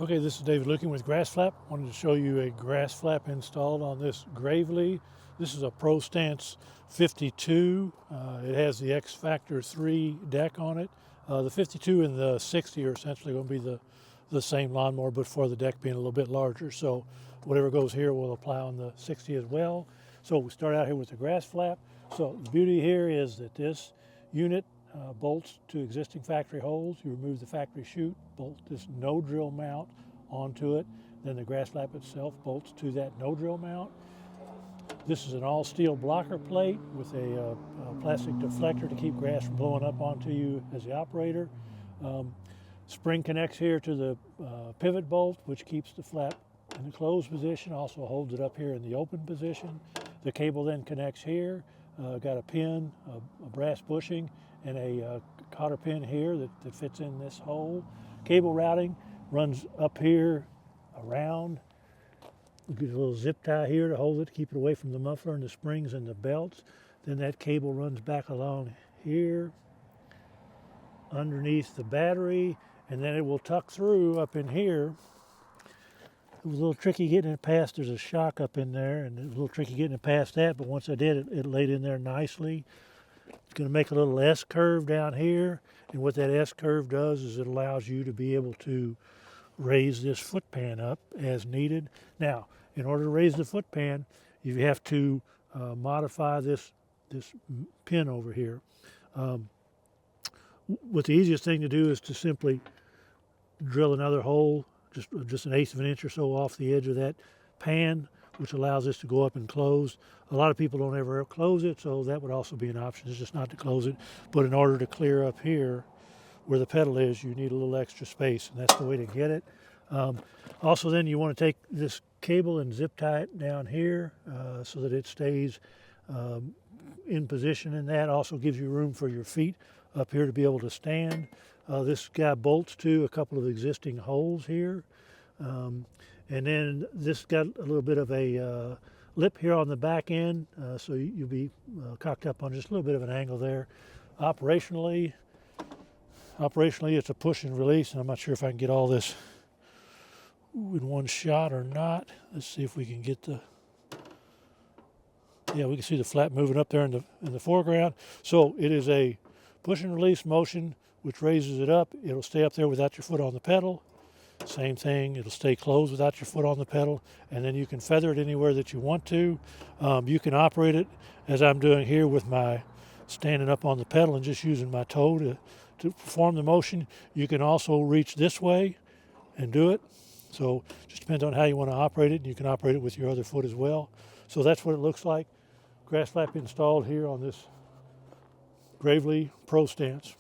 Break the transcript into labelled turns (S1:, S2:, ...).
S1: Okay, this is David looking with GrassFlap. Wanted to show you a GrassFlap installed on this Gravely. This is a Pro Stance 52. It has the X Factor 3 deck on it. The 52 and the 60 are essentially going to be the same lawnmower, but for the deck being a little bit larger. So whatever goes here will apply on the 60 as well. So we start out here with the GrassFlap. So the beauty here is that this unit bolts to existing factory holes. You remove the factory chute, bolt this no drill mount onto it. Then the GrassFlap itself bolts to that no drill mount. This is an all steel blocker plate with a plastic deflector to keep grass from blowing up onto you as the operator. Spring connects here to the pivot bolt, which keeps the flap in the closed position, also holds it up here in the open position. The cable then connects here. Got a pin, a brass bushing, and a cotter pin here that fits in this hole. Cable routing runs up here, around. You get a little zip tie here to hold it, to keep it away from the muffler and the springs and the belts. Then that cable runs back along here, underneath the battery, and then it will tuck through up in here. It was a little tricky getting it past. There's a shock up in there, and it was a little tricky getting it past that, but once I did, it laid in there nicely. It's going to make a little S curve down here, and what that S curve does is it allows you to be able to raise this foot pan up as needed. Now, in order to raise the foot pan, you have to modify this pin over here. What the easiest thing to do is to simply drill another hole, just an eighth of an inch or so off the edge of that pan, which allows this to go up and close. A lot of people don't ever close it, so that would also be an option, is just not to close it. But in order to clear up here where the pedal is, you need a little extra space, and that's the way to get it. Also then you want to take this cable and zip tie it down here so that it stays in position, and that also gives you room for your feet up here to be able to stand. This guy bolts to a couple of existing holes here. And then this got a little bit of a lip here on the back end, so you'll be cocked up on just a little bit of an angle there. Operationally, it's a push and release, and I'm not sure if I can get all this in one shot or not. Let's see if we can get yeah, we can see the flap moving up there in the foreground. So it is a push and release motion, which raises it up. It'll stay up there without your foot on the pedal. Same thing, it'll stay closed without your foot on the pedal, and then you can feather it anywhere that you want to. You can operate it as I'm doing here with my standing up on the pedal and just using my toe to perform the motion. You can also reach this way and do it. So it just depends on how you want to operate it, and you can operate it with your other foot as well. So that's what it looks like. GrassFlap installed here on this Gravely Pro Stance.